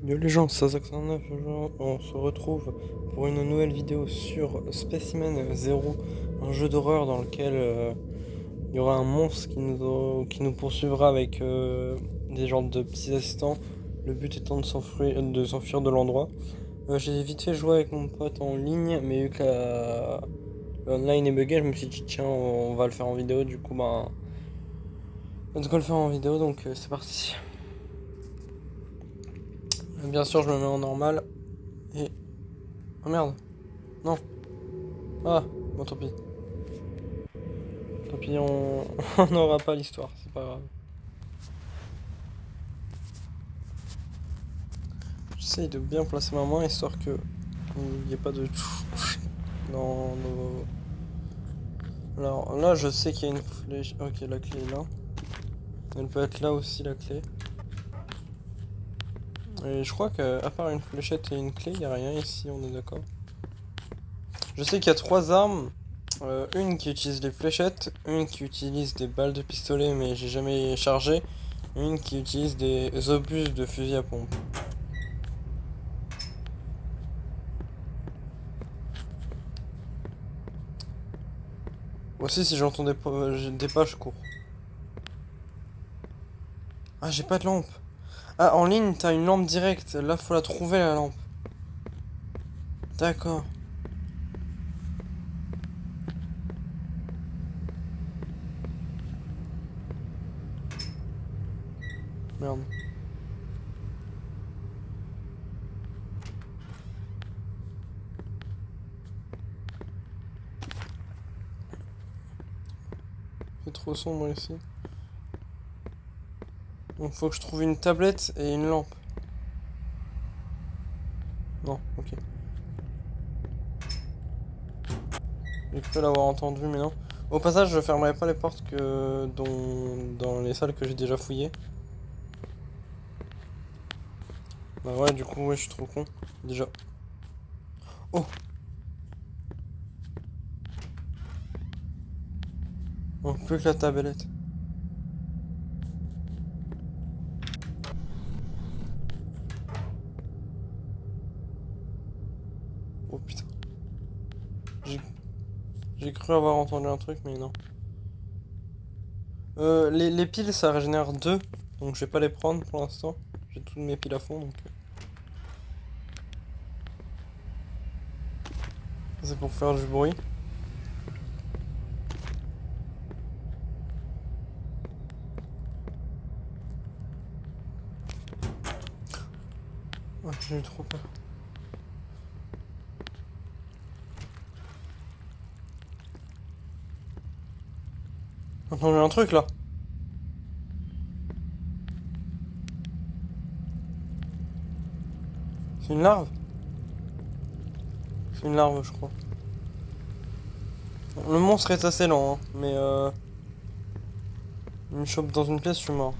Yo les gens, c'est Zack109, on se retrouve pour une nouvelle vidéo sur Specimen Zero, un jeu d'horreur dans lequel il y aura un monstre qui nous poursuivra avec des genres de petits assistants, le but étant de s'enfuir de l'endroit. J'ai vite fait jouer avec mon pote en ligne, mais vu que l'online est bugué, je me suis dit tiens on va le faire en vidéo, du coup bah on va le faire en vidéo, donc c'est parti. Bien sûr je me mets en normal et... Oh merde. Non. Ah, bon tant pis. Tant pis, on n'aura pas l'histoire, c'est pas grave. J'essaye de bien placer ma main histoire que il n'y ait pas de dans nos... Alors là je sais qu'il y a une flèche. Ok, la clé est là. Elle peut être là aussi, la clé. Et je crois qu'à part une fléchette et une clé, il n'y a rien ici, on est d'accord. Je sais qu'il y a trois armes. Une qui utilise les fléchettes, une qui utilise des balles de pistolet mais j'ai jamais chargé, et une qui utilise des obus de fusil à pompe. Aussi si j'entends des pas, je cours. Ah, j'ai pas de lampe. Ah, en ligne t'as une lampe directe, là faut la trouver la lampe. D'accord. Merde. C'est trop sombre ici. Donc faut que je trouve une tablette et une lampe. Non, ok. J'ai cru l'avoir entendu, mais non. Au passage, je fermerai pas les portes dans les salles que j'ai déjà fouillées. Bah ouais, du coup, ouais, je suis trop con. Déjà. Oh! Oh, plus que la tablette. Oh putain. J'ai j'ai cru avoir entendu un truc, mais non. Les piles, ça régénère 2, donc je vais pas les prendre pour l'instant. J'ai toutes mes piles à fond, donc... C'est pour faire du bruit. Ouais, j'ai eu trop peur. J'ai entendu un truc, là. C'est une larve? C'est une larve, je crois. Le monstre est assez lent, hein, mais il me chope dans une pièce, je suis mort.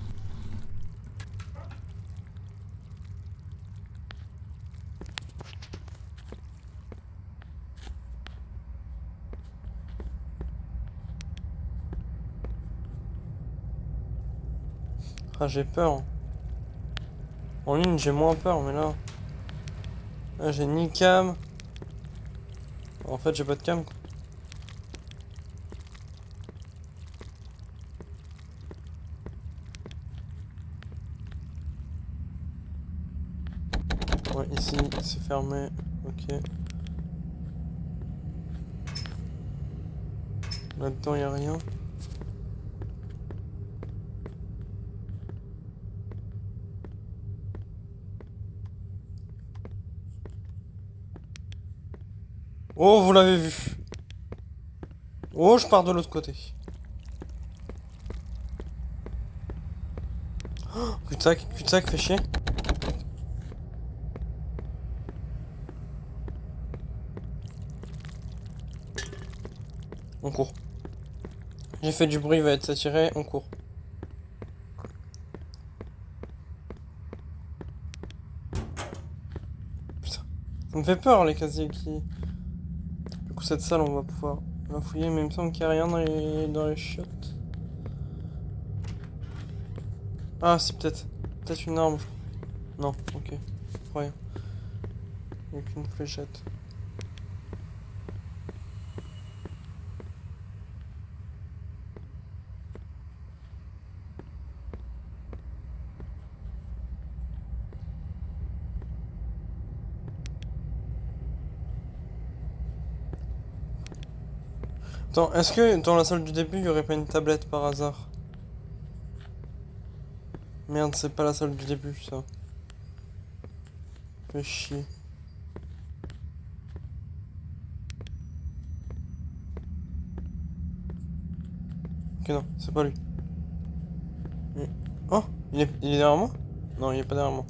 Ah, j'ai peur. En ligne, j'ai moins peur, mais là, j'ai ni cam. En fait, j'ai pas de cam, quoi. Ouais, ici, c'est fermé. Ok. Là-dedans, y a rien. Oh, vous l'avez vu. Oh, je pars de l'autre côté. Oh, cul-de-sac, fait chier. On court. J'ai fait du bruit, il va être saturé, on court. Putain, ça me fait peur les casiers qui... Du coup, cette salle, on va pouvoir la fouiller, mais il me semble qu'il n'y a rien dans les chiottes. Ah, c'est peut-être une arme. Non, ok. rien. Aucune fléchette. Attends, est-ce que dans la salle du début, il y aurait pas une tablette par hasard? Merde, c'est pas la salle du début, ça. Fais chier. Ok, non, c'est pas lui. Oh, il est derrière moi? Non, il est pas derrière moi.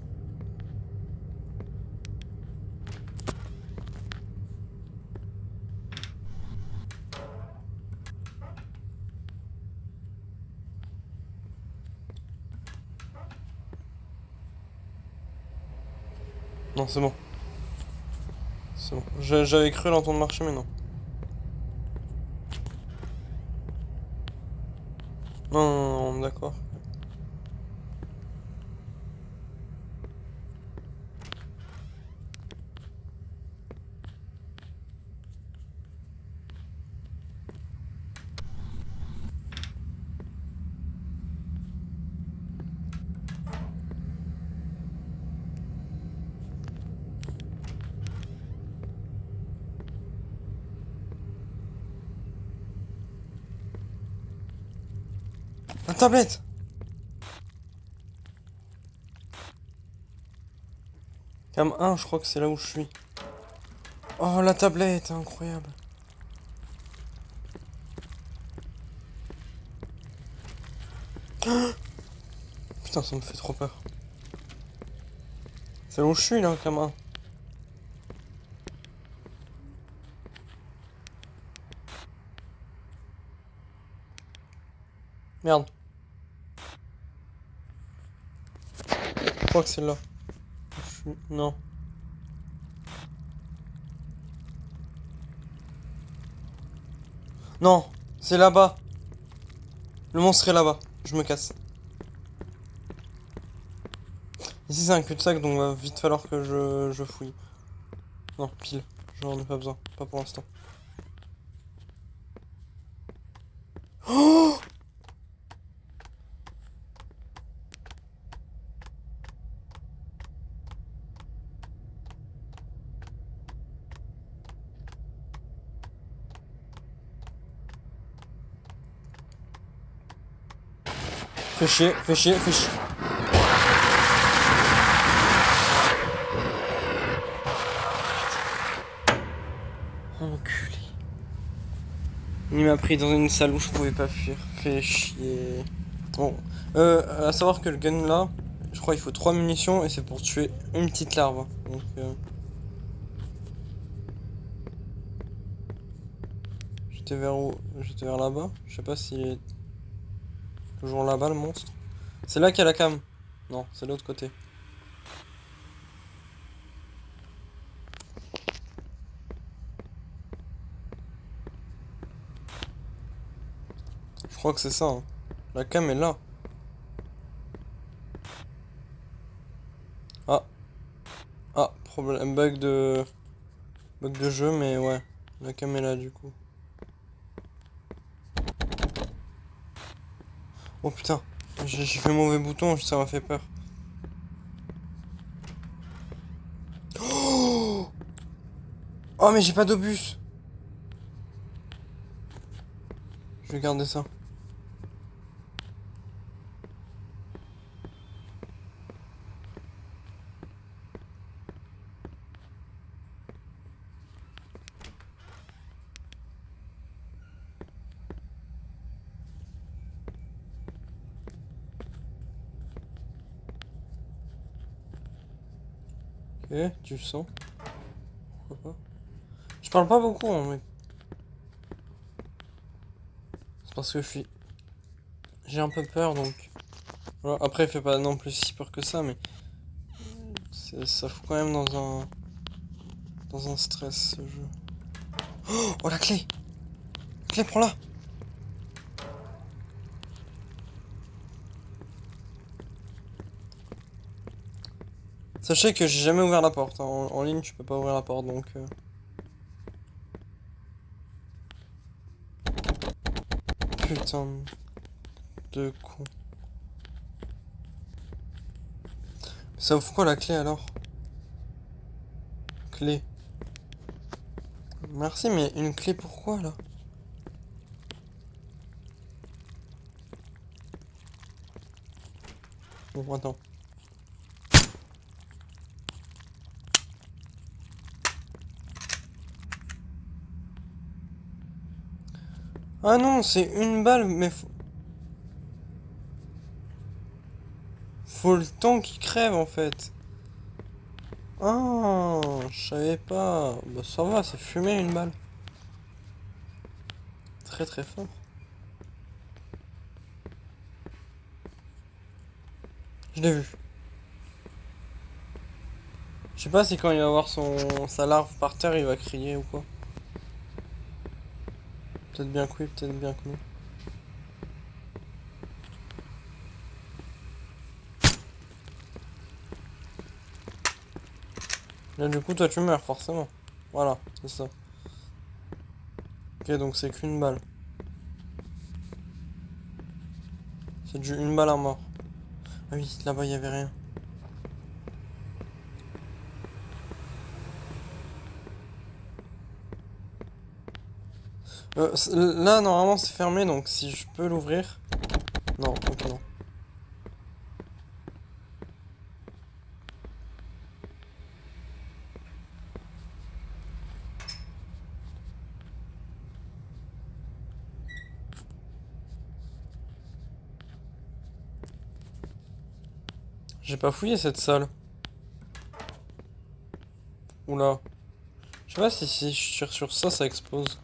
Non, c'est bon. C'est bon. J'avais cru l'entendre marcher, mais non. Non, non, non, d'accord. La tablette! Cam 1, je crois que c'est là où je suis. Oh, la tablette, incroyable. Putain, ça me fait trop peur. C'est là où je suis, là, Cam 1. Merde. Je crois que c'est là. Non. Non, c'est là-bas. Le monstre est là-bas. Je me casse. Ici, c'est un cul-de-sac, donc va vite falloir que je fouille. Non, pile. J'en ai pas besoin. Pas pour l'instant. Oh! Fais chier, fais chier, fais chier. Enculé. Il m'a pris dans une salle où je pouvais pas fuir. Fais chier. Bon. À savoir que le gun là, je crois qu'il faut 3 munitions et c'est pour tuer une petite larve. Donc, j'étais vers où? J'étais vers là-bas. Je sais pas s'il est toujours là-bas le monstre. C'est là qu'il y a la cam. Non, c'est de l'autre côté. Je crois que c'est ça. Hein. La cam est là. Ah. Ah, problème. Bug de. Bug de jeu, mais ouais. La cam est là du coup. Oh putain. J'ai fait le mauvais bouton, ça m'a fait peur. Oh, oh mais j'ai pas d'obus. Je vais garder ça. Ok, tu sens. Pourquoi pas. Je parle pas beaucoup, hein, mais. C'est parce que je suis. J'ai un peu peur donc. Voilà. Après, il fait pas non plus si peur que ça, mais. Ça fout quand même dans un. Dans un stress ce jeu. Oh la clé! Clé, prends-la! Sachez que j'ai jamais ouvert la porte. Hein. En ligne, tu peux pas ouvrir la porte, donc... Putain de con. Ça ouvre quoi la clé alors? Clé. Merci, mais une clé pourquoi là? Bon, attends. Ah non, c'est une balle, mais faut le temps qu'il crève en fait. Ah, je savais pas. Bah ça va, c'est fumé une balle. Très très fort. Je l'ai vu. Je sais pas si quand il va voir sa larve par terre, il va crier ou quoi. Peut-être bien que oui, peut-être bien que non. Là du coup, toi tu meurs forcément. Voilà, c'est ça. Ok, donc c'est qu'une balle. C'est du une balle à mort. Ah oui, là-bas il y avait rien. Là normalement c'est fermé, donc si je peux l'ouvrir. Non, ok non. J'ai pas fouillé cette salle. Oula. Je sais pas si je tire sur ça, ça explose.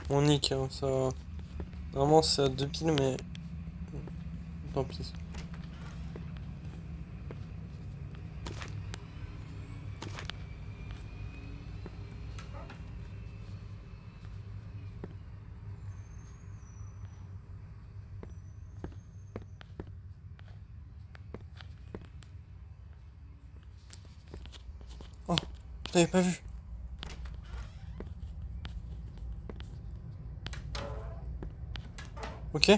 Mon nick, hein, ça... Normalement c'est à 2 piles, mais... Tant pis. Oh, je l'avais pas vu. Ok.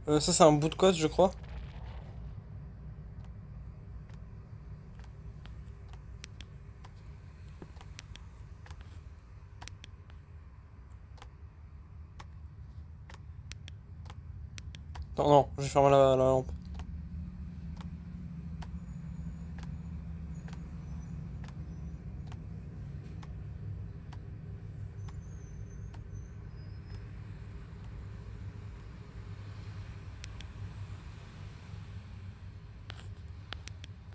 Ça c'est un bout de code, je crois. Non, non, j'ai fermé la lampe.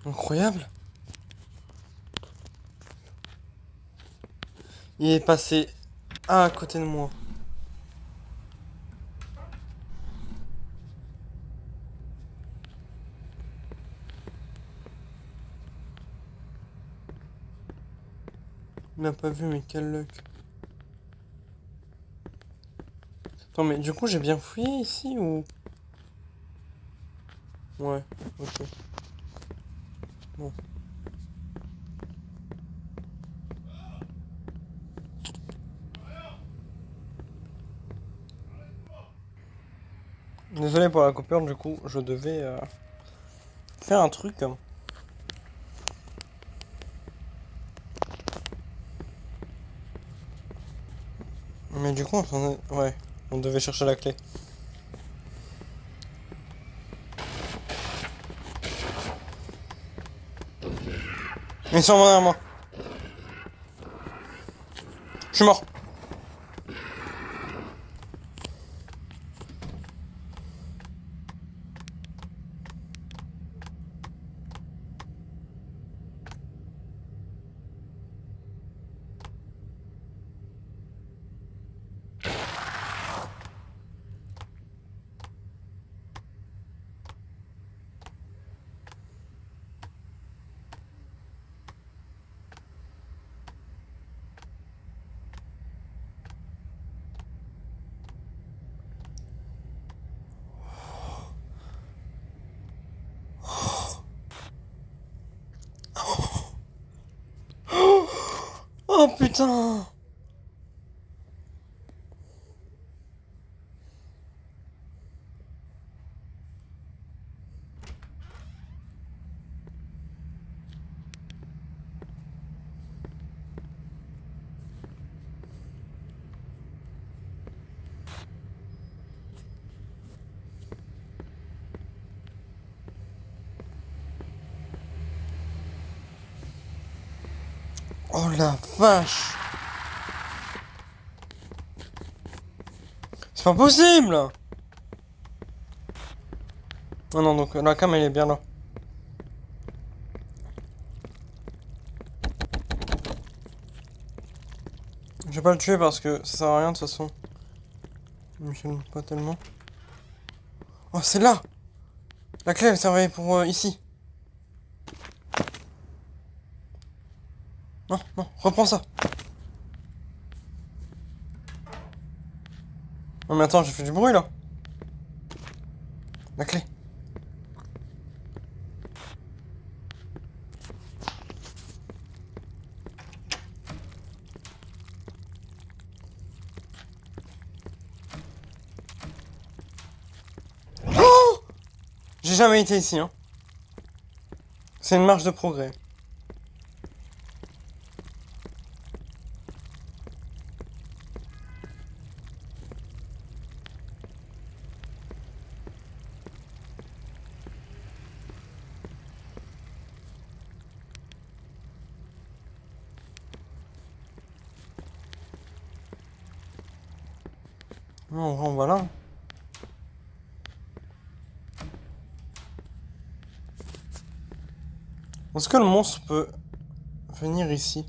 Incroyable. Il est passé à côté de moi. Il m'a pas vu, mais quel luck. Attends, mais du coup j'ai bien fouillé ici ou... Ouais, ok. Bon. Désolé pour la coupure, du coup je devais faire un truc. Hein. Mais du coup ouais, on devait chercher la clé. Ils sont derrière moi. Je suis mort. Oh putain! Oh la vache! C'est pas possible! Oh non, donc la cam elle est bien là. Je vais pas le tuer parce que ça sert à rien de toute façon. Je l'aime pas tellement. Oh, c'est là! La clé elle servait pour ici. Non, non, reprends ça. Non mais attends, j'ai fait du bruit là. La clé. Oh! J'ai jamais été ici, hein. C'est une marche de progrès. Non, on va là. Est-ce que le monstre peut venir ici?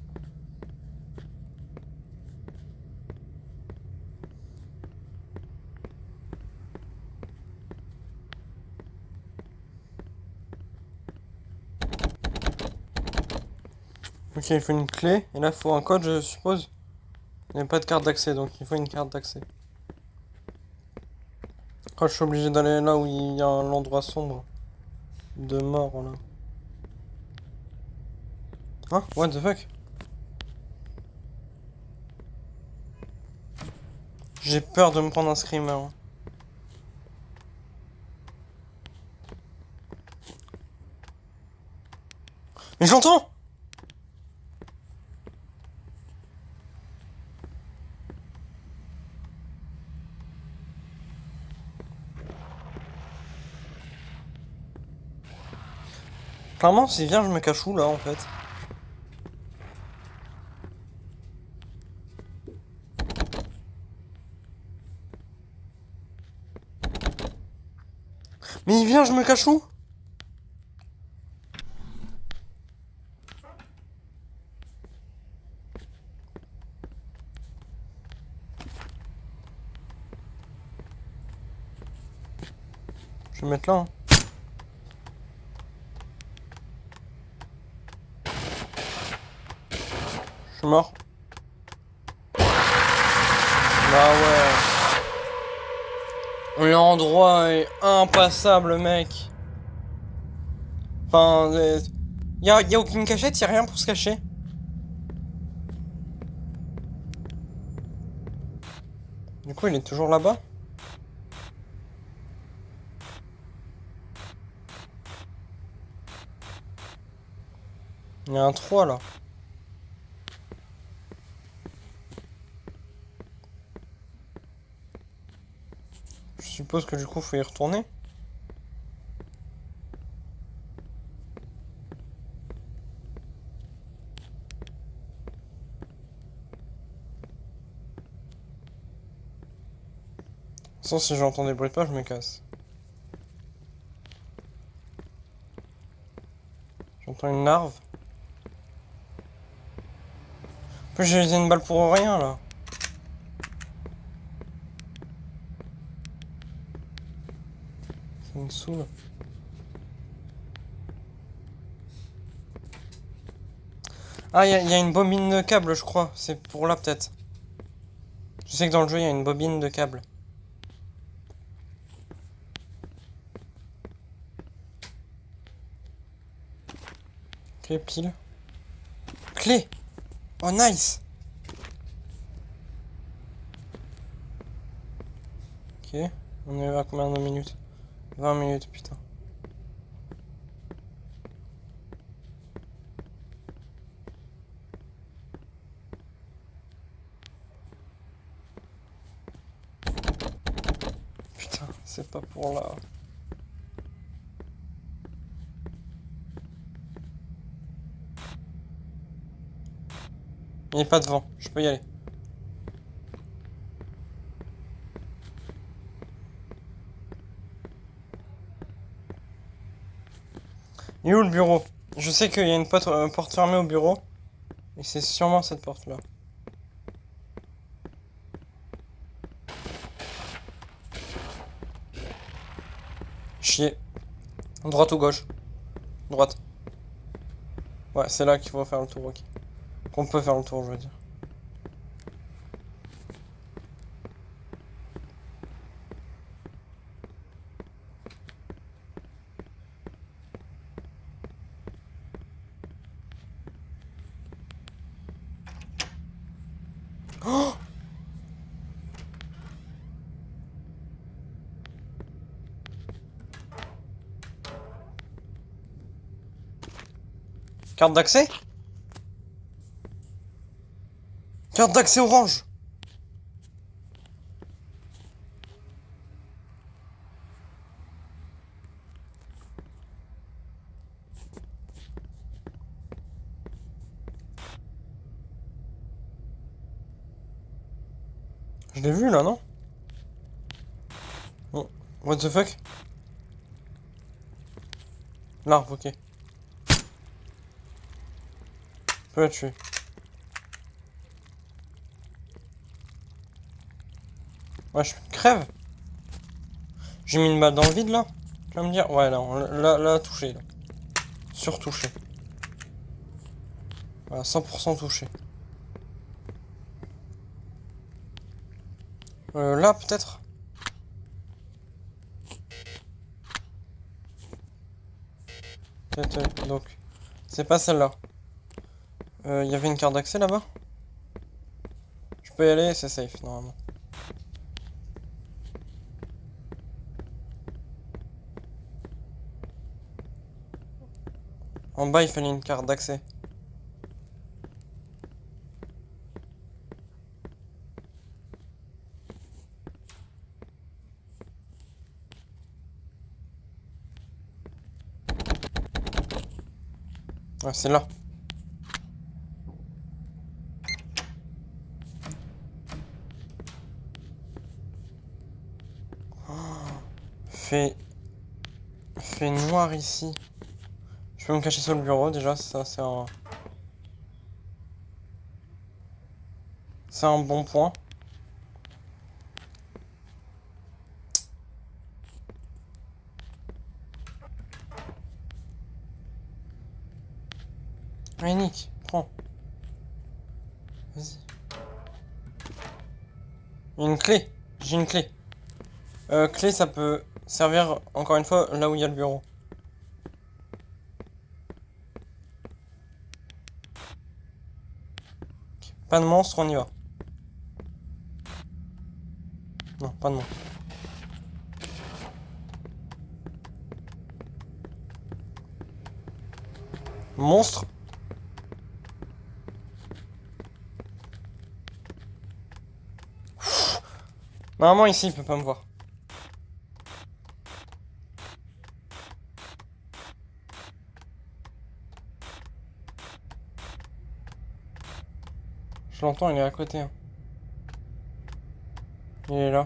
Ok, il faut une clé. Et là, il faut un code, je suppose. Il n'y a pas de carte d'accès, donc il faut une carte d'accès. Oh, je suis obligé d'aller là où il y a l'endroit sombre. De mort, là. Hein? What the fuck? J'ai peur de me prendre un screamer. Mais j'entends! Clairement, s'il vient, je me cache où, là, en fait? Mais il vient, je me cache où? Je vais me mettre là, hein. Je suis mort. Bah ouais. L'endroit est impassable, mec. Enfin, y a aucune cachette, y a rien pour se cacher. Du coup, il est toujours là-bas. Il y a un 3 là. Je suppose que du coup, faut y retourner. Sans si j'entends des bruits de pas, je me casse. J'entends une larve. En plus, j'ai utilisé une balle pour rien là. Ça me saoule. Ah, y a une bobine de câble, je crois. C'est pour là, peut-être. Je sais que dans le jeu, il y a une bobine de câble. Clé, pile. Clé! Oh, nice! Ok, on est à combien de minutes? 20 minutes, putain. Putain, c'est pas pour là. Il n'y a pas de vent, je peux y aller. Il est où le bureau? Je sais qu'il y a une porte fermée au bureau. Et c'est sûrement cette porte-là. Chier. Droite ou gauche? Droite. Ouais, c'est là qu'il faut faire le tour, ok. Qu'on peut faire le tour, je veux dire. Oh, carte d'accès? Carte d'accès orange! Je l'ai vu là, non? Oh, what the fuck? L'arbre, ok. Je peux la tuer. Ouais, je crève. J'ai mis une balle dans le vide là. Tu vas me dire? Ouais, là, touché. Là. Surtouché. Voilà, 100% touché. Là, peut-être? Peut-être, donc. C'est pas celle-là. Il y avait une carte d'accès là-bas? Je peux y aller, c'est safe normalement. En bas, il fallait une carte d'accès. Ouais, c'est là. Fait... Fait noir ici. Je peux me cacher sous le bureau déjà, ça c'est un... C'est un bon point. Allez Nick, prends. Vas-y. Il y a une clé. J'ai une clé. Clé, ça peut servir, encore une fois, là où il y a le bureau. Pas de monstre, on y va. Non, pas de monstre. Monstre? Normalement, ici, il peut pas me voir. Je l'entends, il est à côté. Hein. Il est là.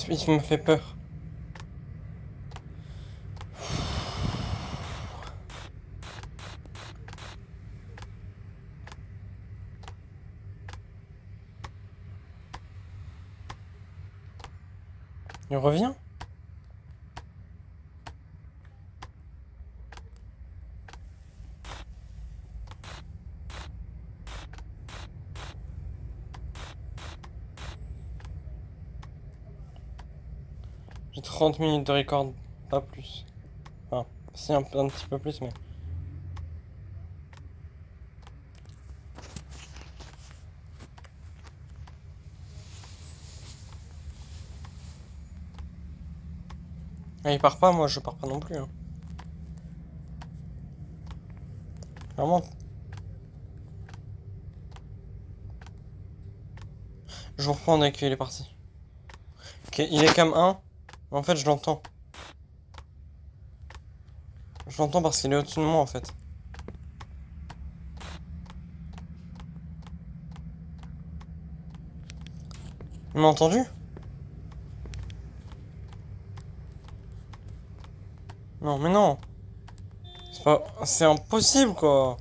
Il me fait peur. Il revient? J'ai 30 minutes de record, pas plus. Enfin, si un petit peu plus, mais... Ah, il part pas, moi je pars pas non plus. Hein. Vraiment. Je vous reprends dès qu'il est parti. Ok, il est cam 1. Mais en fait, je l'entends. Je l'entends parce qu'il est au-dessus de moi en fait. Il m'a entendu? Non, mais non. C'est pas... C'est impossible quoi.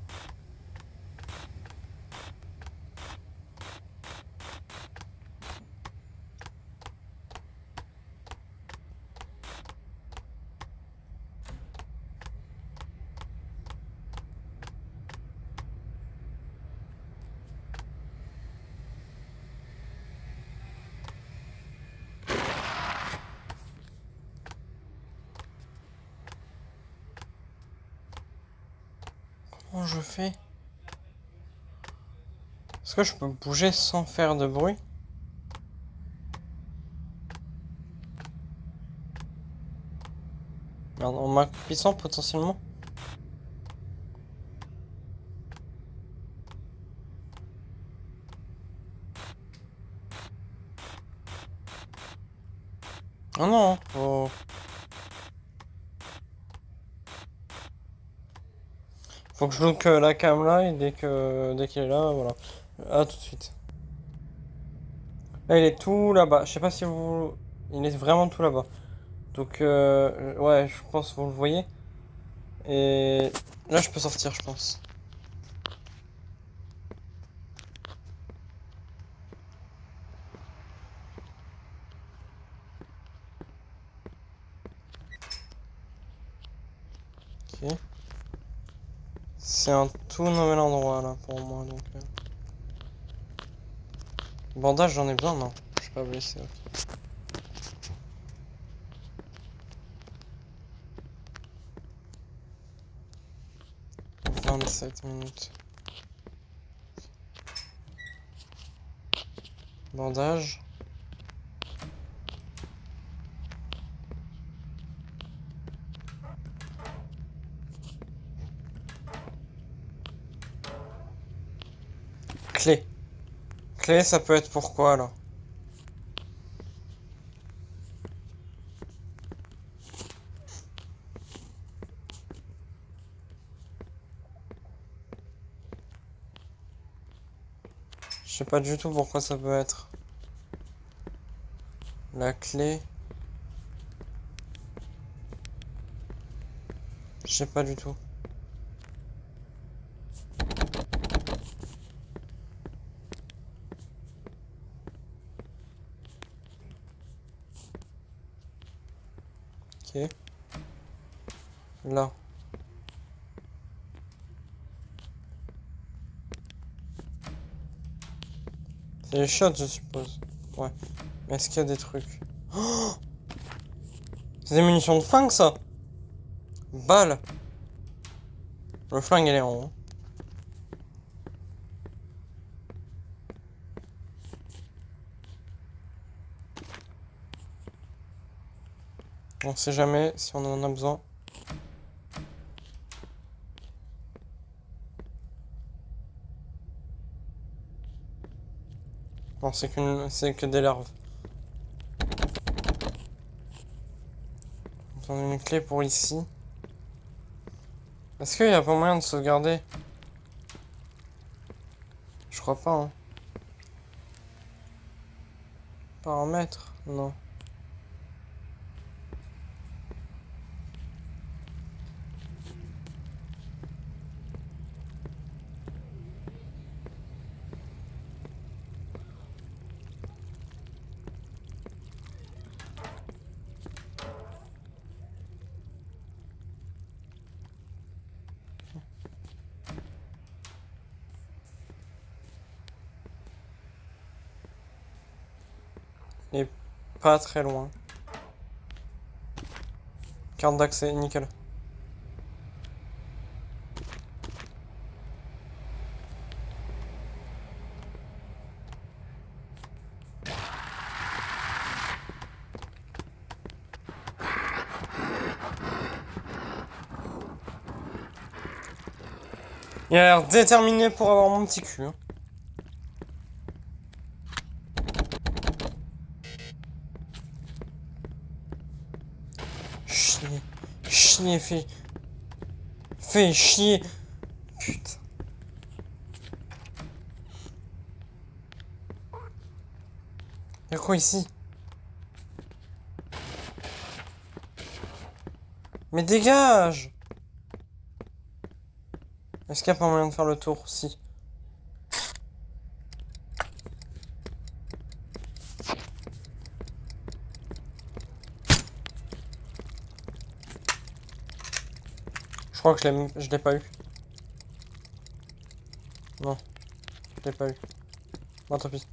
Comment je fais? Est-ce que je peux bouger sans faire de bruit? Merde, en m'accroupissant potentiellement? Ah non, faut que je look la cam là et dès qu'il est là, voilà. À tout de suite. Là, il est tout là-bas. Je sais pas si vous... Il est vraiment tout là-bas. Donc, ouais, je pense que vous le voyez. Et là, je peux sortir, je pense. Ok. C'est un tout nouvel endroit là pour moi. Donc, bandage, j'en ai besoin, non? Je suis pas blessé. Ok. 27 minutes. Bandage. Clé. Clé, ça peut être pourquoi alors? Je sais pas du tout pourquoi ça peut être. La clé. Je sais pas du tout. Ok. Là. C'est les shots, je suppose. Ouais. Mais est-ce qu'il y a des trucs? Oh, c'est des munitions de flingue, ça? Balle. Le flingue, il est en haut. Hein. On sait jamais si on en a besoin. Non, c'est que des larves. On a une clé pour ici. Est-ce qu'il y a pas moyen de sauvegarder? Je crois pas, hein. Paramètres? Non. Il est pas très loin. Carte d'accès, nickel. Il a l'air déterminé pour avoir mon petit cul. Hein. Chier. Chier, fais chier. Putain. Y'a quoi ici? Mais dégage! Est-ce qu'il n'y a pas moyen de faire le tour? Si. Je crois que je l'ai pas eu. Non, je l'ai pas eu. Bon, tant pis.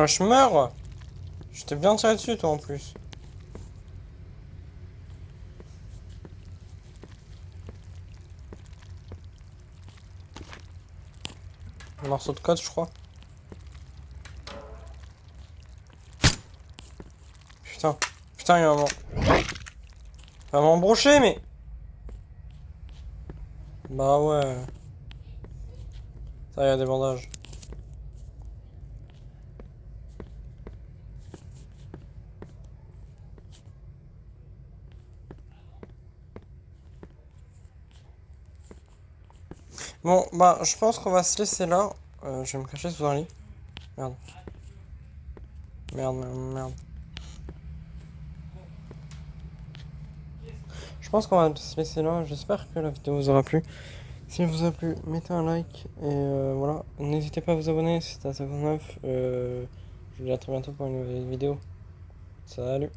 Je meurs! Je t'ai bien tiré dessus, toi, en plus. Un morceau de code, je crois. Putain. Putain, il va m'embrocher, mais... Bah ouais. Ça, y a des bandages. Bon, bah, je pense qu'on va se laisser là. Je vais me cacher sous un lit. Merde. Merde. Je pense qu'on va se laisser là. J'espère que la vidéo vous aura plu. Si elle vous a plu, mettez un like. Et voilà. N'hésitez pas à vous abonner. C'était à 59. Je vous dis à très bientôt pour une nouvelle vidéo. Salut.